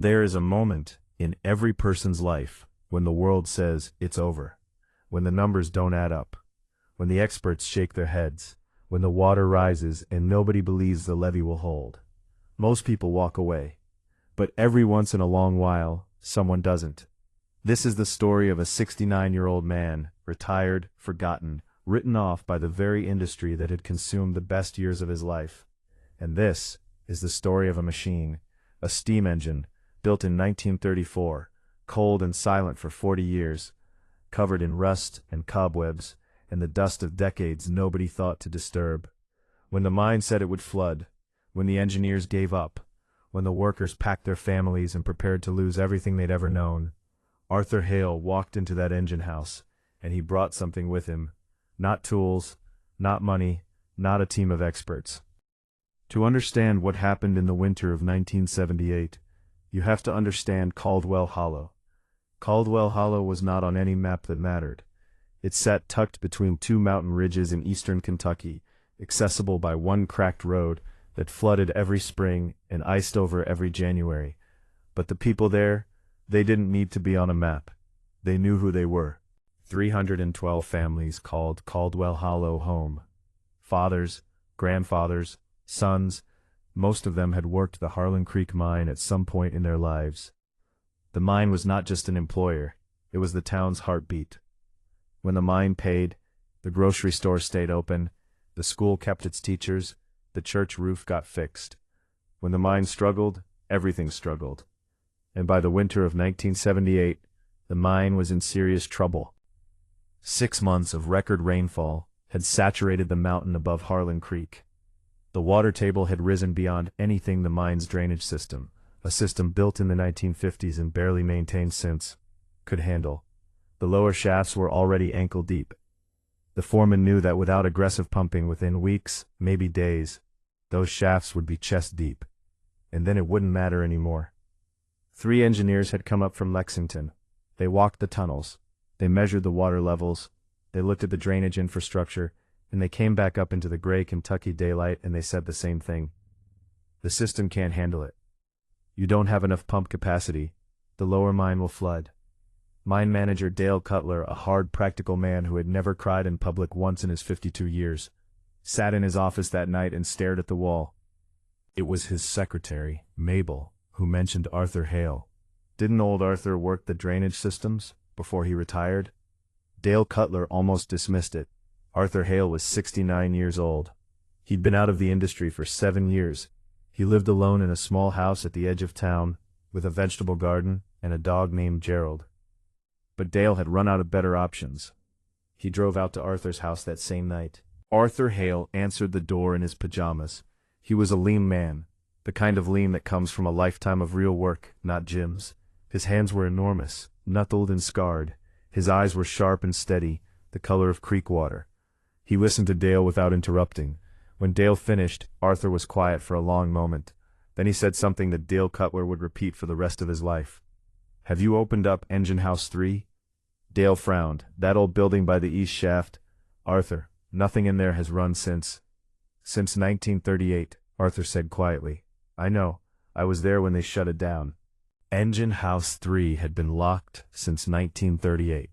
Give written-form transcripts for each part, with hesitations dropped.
There is a moment in every person's life when the world says it's over, when the numbers don't add up, when the experts shake their heads, when the water rises and nobody believes the levee will hold. Most people walk away, but every once in a long while, someone doesn't. This is the story of a 69-year-old man, retired, forgotten, written off by the very industry that had consumed the best years of his life. And this is the story of a machine, a steam engine, built in 1934, cold and silent for 40 years, covered in rust and cobwebs and the dust of decades nobody thought to disturb. When the mine said it would flood, when the engineers gave up, when the workers packed their families and prepared to lose everything they'd ever known, Arthur Hale walked into that engine house, and he brought something with him. Not tools, not money, not a team of experts. To understand what happened in the winter of 1978, you have to understand Caldwell Hollow. Caldwell Hollow was not on any map that mattered. It sat tucked between two mountain ridges in eastern Kentucky, accessible by one cracked road that flooded every spring and iced over every January. But the people there, they didn't need to be on a map. They knew who they were. 312 families called Caldwell Hollow home. Fathers, grandfathers, sons, most of them had worked the Harlan Creek mine at some point in their lives. The mine was not just an employer, it was the town's heartbeat. When the mine paid, the grocery store stayed open, the school kept its teachers, the church roof got fixed. When the mine struggled, everything struggled. And by the winter of 1978, the mine was in serious trouble. 6 months of record rainfall had saturated the mountain above Harlan Creek. The water table had risen beyond anything the mine's drainage system, a system built in the 1950s and barely maintained since, could handle. The lower shafts were already ankle deep. The foreman knew that without aggressive pumping within weeks, maybe days, those shafts would be chest deep. And then it wouldn't matter anymore. 3 engineers had come up from Lexington. They walked the tunnels. They measured the water levels. They looked at the drainage infrastructure, and they came back up into the gray Kentucky daylight and they said the same thing. The system can't handle it. You don't have enough pump capacity. The lower mine will flood. Mine manager Dale Cutler, a hard, practical man who had never cried in public once in his 52 years, sat in his office that night and stared at the wall. It was his secretary, Mabel, who mentioned Arthur Hale. Didn't old Arthur work the drainage systems before he retired? Dale Cutler almost dismissed it. Arthur Hale was 69 years old. He'd been out of the industry for 7 years. He lived alone in a small house at the edge of town, with a vegetable garden and a dog named Gerald. But Dale had run out of better options. He drove out to Arthur's house that same night. Arthur Hale answered the door in his pajamas. He was a lean man, the kind of lean that comes from a lifetime of real work, not gyms. His hands were enormous, knuckled and scarred. His eyes were sharp and steady, the color of creek water. He listened to Dale without interrupting. When Dale finished, Arthur was quiet for a long moment. Then he said something that Dale Cutler would repeat for the rest of his life. "Have you opened up Engine House 3? Dale frowned. "That old building by the east shaft?" "Arthur, nothing in there has run since 1938, Arthur said quietly. "I know. I was there when they shut it down." Engine House 3 had been locked since 1938.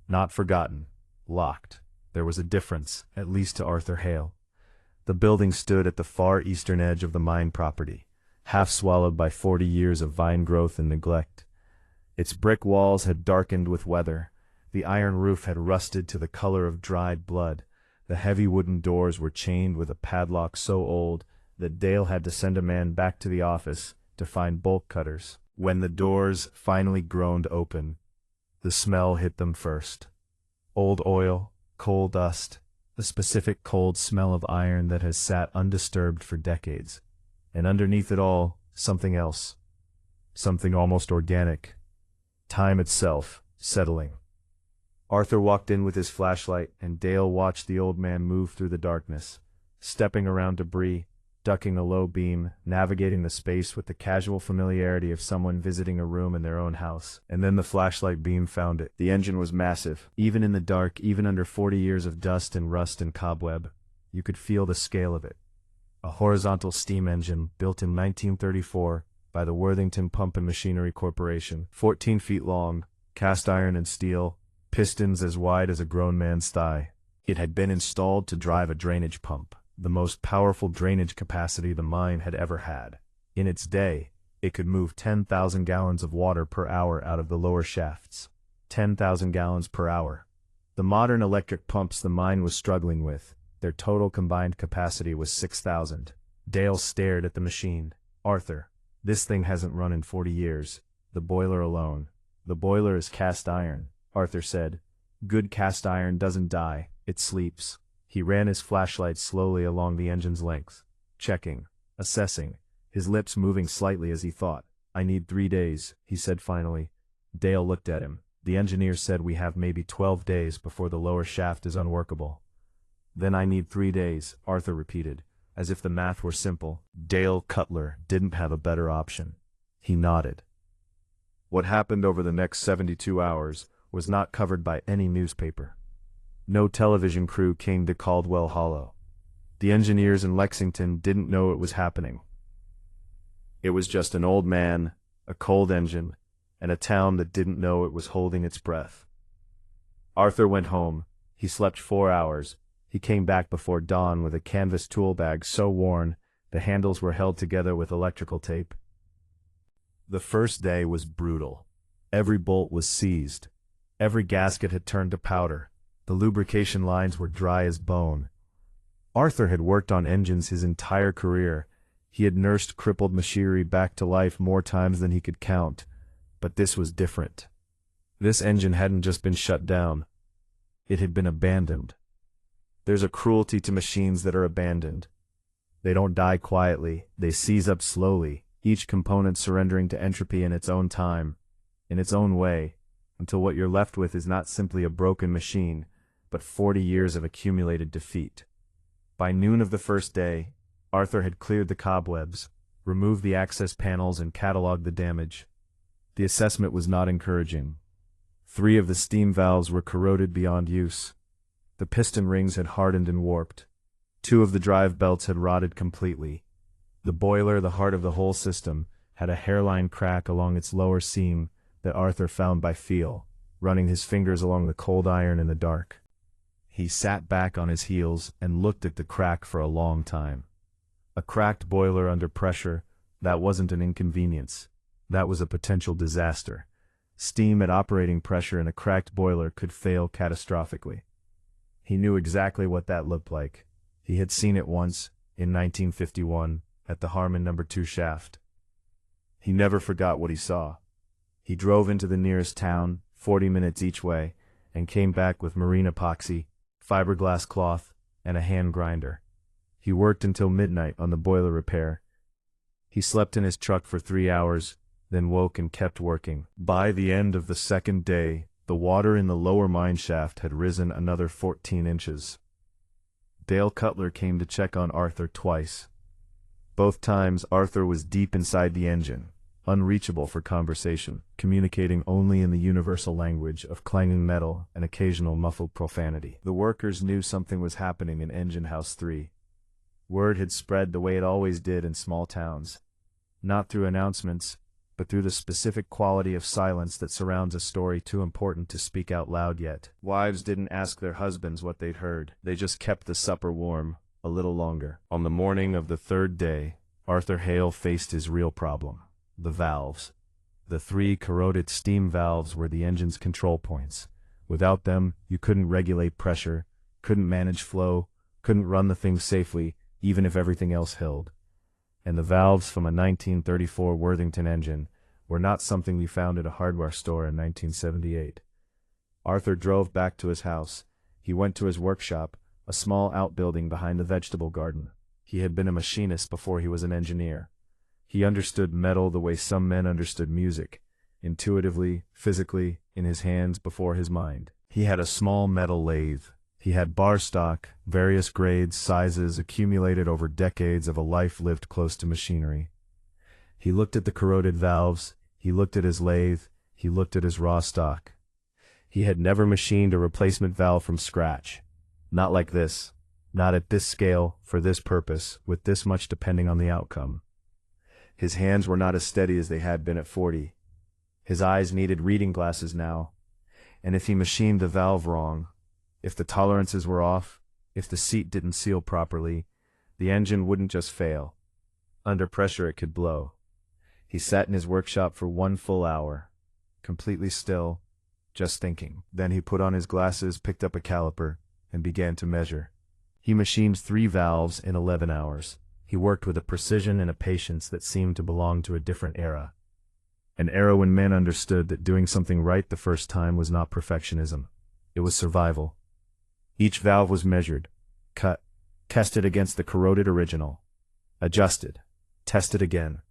Not forgotten. Locked. There was a difference, at least to Arthur Hale. The building stood at the far eastern edge of the mine property, half swallowed by 40 years of vine growth and neglect. Its brick walls had darkened with weather. The iron roof had rusted to the color of dried blood. The heavy wooden doors were chained with a padlock so old that Dale had to send a man back to the office to find bolt cutters. When the doors finally groaned open, the smell hit them first. Old oil, coal dust, the specific cold smell of iron that has sat undisturbed for decades. And underneath it all, something else. Something almost organic. Time itself, settling. Arthur walked in with his flashlight, and Dale watched the old man move through the darkness, stepping around debris, ducking a low beam, navigating the space with the casual familiarity of someone visiting a room in their own house. And then the flashlight beam found it. The engine was massive. Even in the dark, even under 40 years of dust and rust and cobweb, you could feel the scale of it. A horizontal steam engine built in 1934 by the Worthington Pump and Machinery Corporation, 14 feet long, cast iron and steel, pistons as wide as a grown man's thigh. It had been installed to drive a drainage pump, the most powerful drainage capacity the mine had ever had. In its day, it could move 10,000 gallons of water per hour out of the lower shafts. 10,000 gallons per hour. The modern electric pumps the mine was struggling with, their total combined capacity was 6,000. Dale stared at the machine. Arthur, this thing hasn't run in 40 years. The boiler alone. The boiler is cast iron, Arthur said. Good cast iron doesn't die, it sleeps. He ran his flashlight slowly along the engine's length, checking, assessing, his lips moving slightly as he thought. I need 3 days, he said finally. Dale looked at him. The engineer said we have maybe 12 days before the lower shaft is unworkable. Then I need 3 days, Arthur repeated, as if the math were simple. Dale Cutler didn't have a better option. He nodded. What happened over the next 72 hours was not covered by any newspaper. No television crew came to Caldwell Hollow. The engineers in Lexington didn't know it was happening. It was just an old man, a cold engine, and a town that didn't know it was holding its breath. Arthur went home. He slept 4 hours. He came back before dawn with a canvas tool bag so worn the handles were held together with electrical tape. The first day was brutal. Every bolt was seized. Every gasket had turned to powder. The lubrication lines were dry as bone. Arthur had worked on engines his entire career. He had nursed crippled machinery back to life more times than he could count. But this was different. This engine hadn't just been shut down. It had been abandoned. There's a cruelty to machines that are abandoned. They don't die quietly, they seize up slowly, each component surrendering to entropy in its own time, in its own way, until what you're left with is not simply a broken machine, but 40 years of accumulated defeat. By noon of the first day, Arthur had cleared the cobwebs, removed the access panels and cataloged the damage. The assessment was not encouraging. 3 of the steam valves were corroded beyond use. The piston rings had hardened and warped. 2 of the drive belts had rotted completely. The boiler, the heart of the whole system, had a hairline crack along its lower seam that Arthur found by feel, running his fingers along the cold iron in the dark. He sat back on his heels and looked at the crack for a long time. A cracked boiler under pressure, that wasn't an inconvenience. That was a potential disaster. Steam at operating pressure in a cracked boiler could fail catastrophically. He knew exactly what that looked like. He had seen it once, in 1951, at the Harmon No. 2 shaft. He never forgot what he saw. He drove into the nearest town, 40 minutes each way, and came back with marine epoxy, fiberglass cloth, and a hand grinder. He worked until midnight on the boiler repair. He slept in his truck for 3 hours, then woke and kept working. By the end of the second day, the water in the lower mine shaft had risen another 14 inches. Dale Cutler came to check on Arthur twice. Both times Arthur was deep inside the engine, unreachable for conversation, communicating only in the universal language of clanging metal and occasional muffled profanity. The workers knew something was happening in Engine House 3. Word had spread the way it always did in small towns. Not through announcements, but through the specific quality of silence that surrounds a story too important to speak out loud yet. Wives didn't ask their husbands what they'd heard. They just kept the supper warm a little longer. On the morning of the third day, Arthur Hale faced his real problem: the valves. The 3 corroded steam valves were the engine's control points. Without them, you couldn't regulate pressure, couldn't manage flow, couldn't run the thing safely, even if everything else held. And the valves from a 1934 Worthington engine were not something we found at a hardware store in 1978. Arthur drove back to his house. He went to his workshop, a small outbuilding behind the vegetable garden. He had been a machinist before he was an engineer. He understood metal the way some men understood music, intuitively, physically, in his hands before his mind. He had a small metal lathe. He had bar stock, various grades, sizes, accumulated over decades of a life lived close to machinery. He looked at the corroded valves, he looked at his lathe, he looked at his raw stock. He had never machined a replacement valve from scratch. Not like this. Not at this scale, for this purpose, with this much depending on the outcome. His hands were not as steady as they had been at 40. His eyes needed reading glasses now. And if he machined the valve wrong, if the tolerances were off, if the seat didn't seal properly, the engine wouldn't just fail. Under pressure it could blow. He sat in his workshop for 1 full hour, completely still, just thinking. Then he put on his glasses, picked up a caliper, and began to measure. He machined 3 valves in 11 hours. He worked with a precision and a patience that seemed to belong to a different era. An era when men understood that doing something right the first time was not perfectionism. It was survival. Each valve was measured, cut, tested against the corroded original, adjusted, tested again.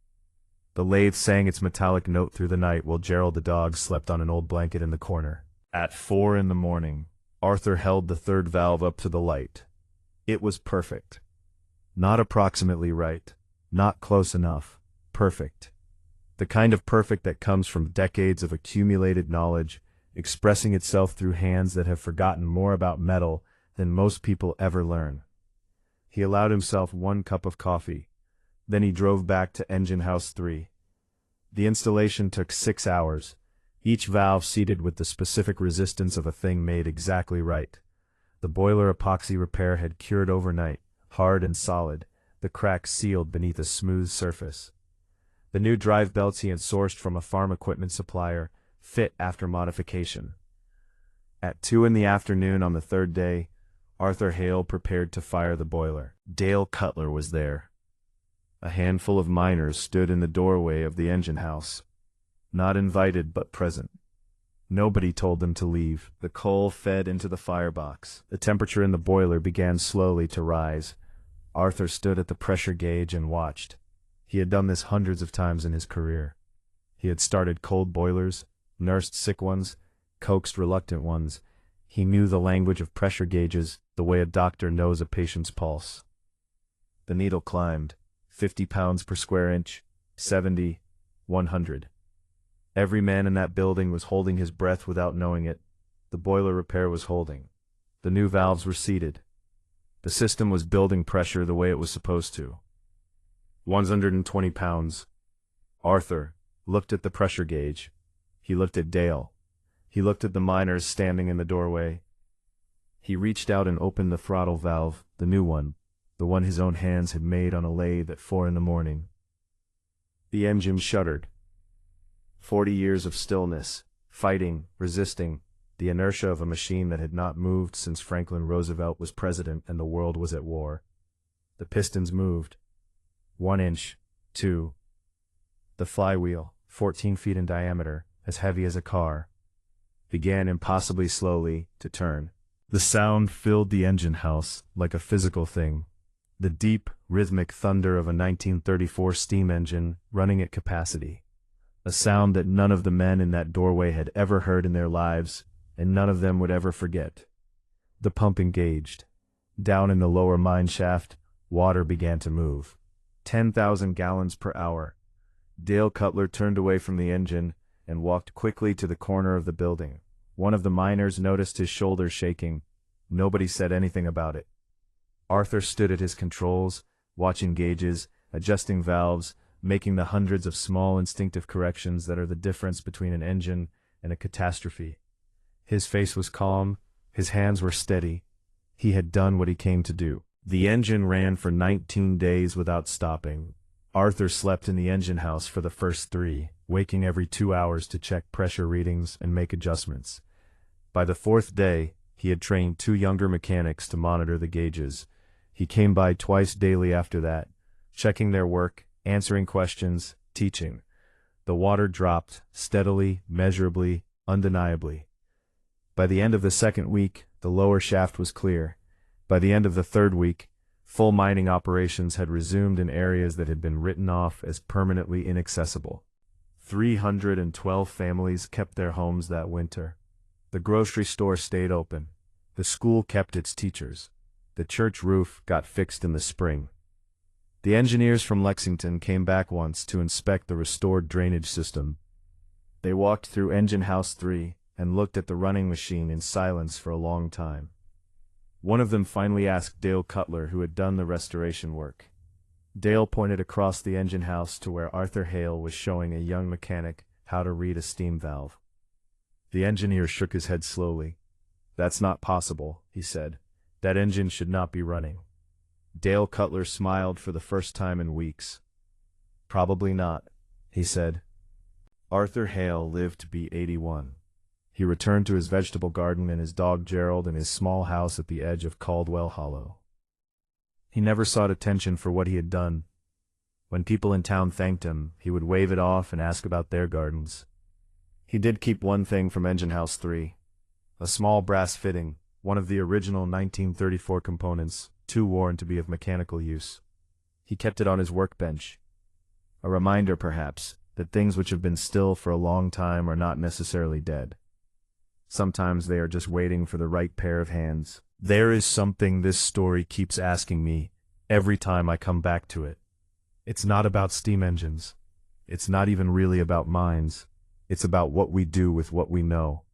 The lathe sang its metallic note through the night while Gerald the dog slept on an old blanket in the corner. At 4 in the morning, Arthur held the 3rd valve up to the light. It was perfect. Not approximately right, not close enough, perfect. The kind of perfect that comes from decades of accumulated knowledge, expressing itself through hands that have forgotten more about metal than most people ever learn. He allowed himself 1 cup of coffee. Then he drove back to Engine House 3. The installation took 6 hours, each valve seated with the specific resistance of a thing made exactly right. The boiler epoxy repair had cured overnight, hard and solid, the cracks sealed beneath a smooth surface. The new drive belts he had sourced from a farm equipment supplier fit after modification. At 2 in the afternoon on the 3rd day, Arthur Hale prepared to fire the boiler. Dale Cutler was there. A handful of miners stood in the doorway of the engine house. Not invited but present. Nobody told them to leave. The coal fed into the firebox. The temperature in the boiler began slowly to rise. Arthur stood at the pressure gauge and watched. He had done this hundreds of times in his career. He had started cold boilers, nursed sick ones, coaxed reluctant ones. He knew the language of pressure gauges the way a doctor knows a patient's pulse. The needle climbed, 50 pounds per square inch, 70, 100. Every man in that building was holding his breath without knowing it. The boiler repair was holding. The new valves were seated. The system was building pressure the way it was supposed to. 120 pounds. Arthur looked at the pressure gauge. He looked at Dale. He looked at the miners standing in the doorway. He reached out and opened the throttle valve, the new one, the one his own hands had made on a lathe at 4 in the morning. The engine shuddered. 40 years of stillness, fighting, resisting, the inertia of a machine that had not moved since Franklin Roosevelt was president and the world was at war. The pistons moved. 1 inch, 2. The flywheel, 14 feet in diameter, as heavy as a car, began impossibly slowly to turn. The sound filled the engine house like a physical thing. The deep, rhythmic thunder of a 1934 steam engine running at capacity. A sound that none of the men in that doorway had ever heard in their lives, and none of them would ever forget. The pump engaged. Down in the lower mine shaft, water began to move. 10,000 gallons per hour. Dale Cutler turned away from the engine and walked quickly to the corner of the building. One of the miners noticed his shoulders shaking. Nobody said anything about it. Arthur stood at his controls, watching gauges, adjusting valves, making the hundreds of small instinctive corrections that are the difference between an engine and a catastrophe. His face was calm, his hands were steady. He had done what he came to do. The engine ran for 19 days without stopping. Arthur slept in the engine house for the first 3, waking every 2 hours to check pressure readings and make adjustments. By the 4th day, he had trained 2 younger mechanics to monitor the gauges. He came by twice daily after that, checking their work, answering questions, teaching. The water dropped, steadily, measurably, undeniably. By the end of the 2nd week, the lower shaft was clear. By the end of the 3rd week, full mining operations had resumed in areas that had been written off as permanently inaccessible. 312 families kept their homes that winter. The grocery store stayed open. The school kept its teachers. The church roof got fixed in the spring. The engineers from Lexington came back once to inspect the restored drainage system. They walked through Engine House 3 and looked at the running machine in silence for a long time. One of them finally asked Dale Cutler, who had done the restoration work, Dale pointed across the engine house to where Arthur Hale was showing a young mechanic how to read a steam valve. The engineer shook his head slowly. "That's not possible," he said. "That engine should not be running." Dale Cutler smiled for the first time in weeks. "Probably not," he said. Arthur Hale lived to be 81. He returned to his vegetable garden and his dog Gerald in his small house at the edge of Caldwell Hollow. He never sought attention for what he had done. When people in town thanked him, he would wave it off and ask about their gardens. He did keep one thing from Engine House 3. A small brass fitting, one of the original 1934 components, too worn to be of mechanical use. He kept it on his workbench. A reminder, perhaps, that things which have been still for a long time are not necessarily dead. Sometimes they are just waiting for the right pair of hands. There is something this story keeps asking me every time I come back to it. It's not about steam engines. It's not even really about mines. It's about what we do with what we know.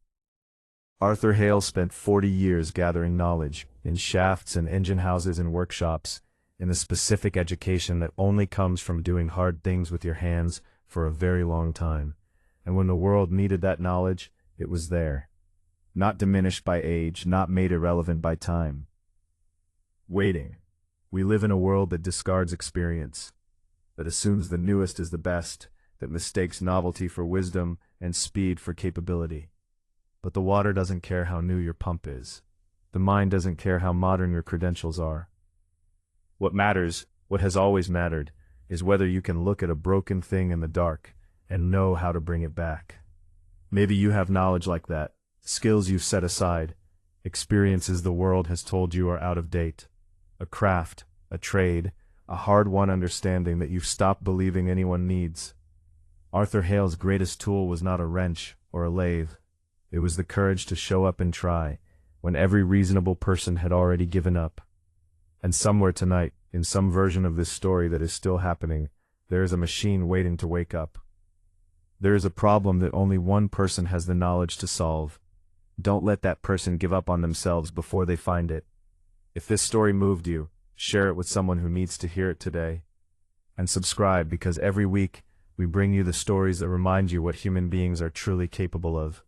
Arthur Hale spent 40 years gathering knowledge in shafts and engine houses and workshops, in the specific education that only comes from doing hard things with your hands for a very long time. And when the world needed that knowledge, it was there. Not diminished by age, not made irrelevant by time. Waiting. We live in a world that discards experience, that assumes the newest is the best, that mistakes novelty for wisdom and speed for capability. But the water doesn't care how new your pump is. The mind doesn't care how modern your credentials are. What matters, what has always mattered, is whether you can look at a broken thing in the dark and know how to bring it back. Maybe you have knowledge like that, skills you've set aside, experiences the world has told you are out of date, a craft, a trade, a hard-won understanding that you've stopped believing anyone needs. Arthur Hale's greatest tool was not a wrench or a lathe. It was the courage to show up and try, when every reasonable person had already given up. And somewhere tonight, in some version of this story that is still happening, there is a machine waiting to wake up. There is a problem that only one person has the knowledge to solve. Don't let that person give up on themselves before they find it. If this story moved you, share it with someone who needs to hear it today. And subscribe, because every week we bring you the stories that remind you what human beings are truly capable of.